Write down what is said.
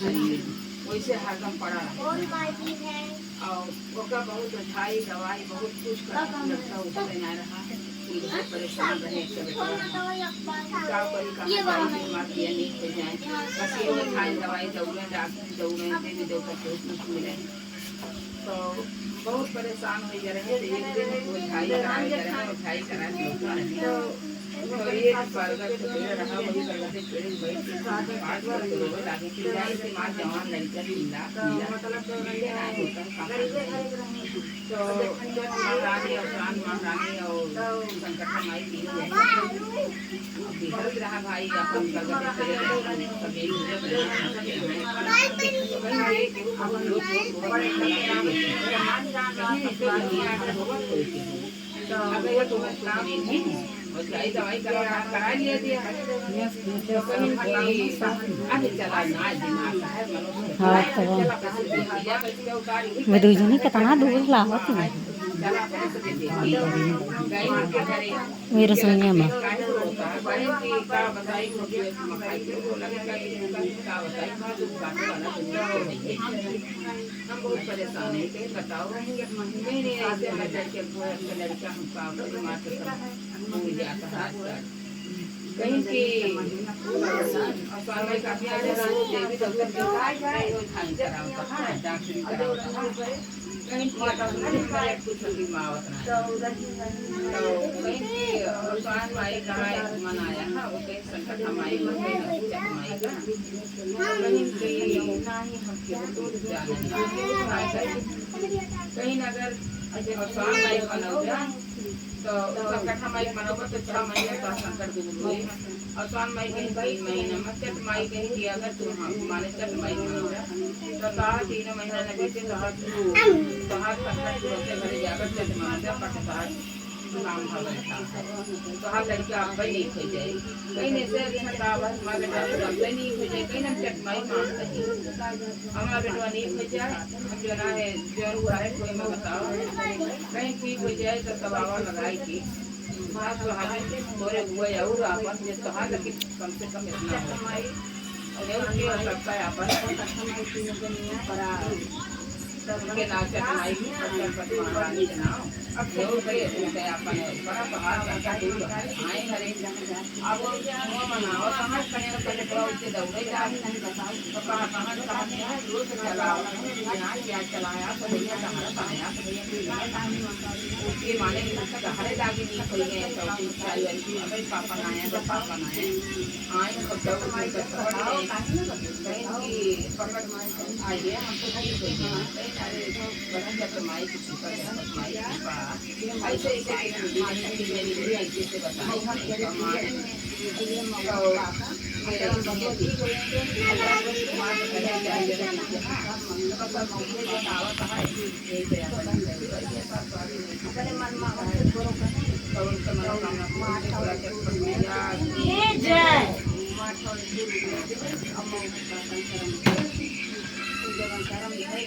शरीर वैसे हरदम पड़ा रहता है और ओका बहुत दवाई दवाई बहुत कुछ लगता उससे ना रहा बहुत परेशान रहे क्या करी कहाँ जाए बीमारी नहीं हो जाए बस ये खाए दवाई दौड़े डॉक्टर दौड़े देवी देवता के उसमें मिले तो बहुत परेशान हो जा रहे थे एक दिन ओझाई कराए जा रहे ओझाई कराए तो ये बर्गर तो पेड़ रहा वही बर्गर के पेड़ बैठ के पाँच बार रोवे लागे कि जाए से मां जवान लड़का ढीला मतलब ये ना होता तो जब महारानी और प्राण महारानी और संकट माई दी बिहर रहा भाई अपन बर्गर के पेड़ सभी दवाई दवाई करा लिया दिया विदुजनी कितना दूर लावत मेरे सुनिया में हम बहुत परेशान है बताओ लड़का हमको कहीं की स्वामी का देवी डॉक्टर कहीं कुछ बीमावत स्वान माई कहा मनाया है वो कहीं संकट हमारी कहीं अगर स्वान माई बनोगा तो संकट हमारी मनोबत तो 6 महीने का संकट दूर हुई और स्वान माई कहीं 3 महीने में चट माई कहीं कि अगर तुम माने चट माई मनोगा तो कहा 3 महीने न बीते तो हर संकट होते घरे जाकर चट मानता पटता नाम भगवान तो हर लड़का अब नहीं हो जाए कहीं ने से छटावत हमारे बेटा अब नहीं हो जाए कहीं न चट माई मान सही हमारा बेटा नहीं हो जाए हम जो ना है जरूर है कोई मैं बताओ कहीं ठीक हो जाए तो दबावा लगाई की बात तो हमें थोड़े हुए और अपन ये तो हां लेकिन कम से कम इतना कमाई और ये हो सकता है अपन परा सबके नाम से कमाई पर महारानी के नाम अब जो भाई होते अपन बड़ा पहाड़ का दूर आए हरे अब वो मनाओ समझ करने पहले तो उससे दौड़े जा नहीं बताओ तो कहां है रोज चलाओ यहाँ क्या चलाया तो भैया हमारा पाया तो भैया ये माने का हरे दागे नहीं कोई है तो चाहिए अबे पापा आए तो पापा आए तो जब मैं बताओ कहीं की पकड़ आइए हमको ठीक हो गया अरे बहन जब माई कुछ कर माई ऐसे ऐसे मेरी ऐसे से बताओ हम हमारे ये मौका मेरा ठीक हो गए मां करे चाहिए तो सब मौके बताओ कहां ये तेरा पहले मन में करो तो उनका मनोकामना पूरी थोड़ा चक्कर में या जय मां थोड़ी अम्मा का संकरण जब करम दिखाई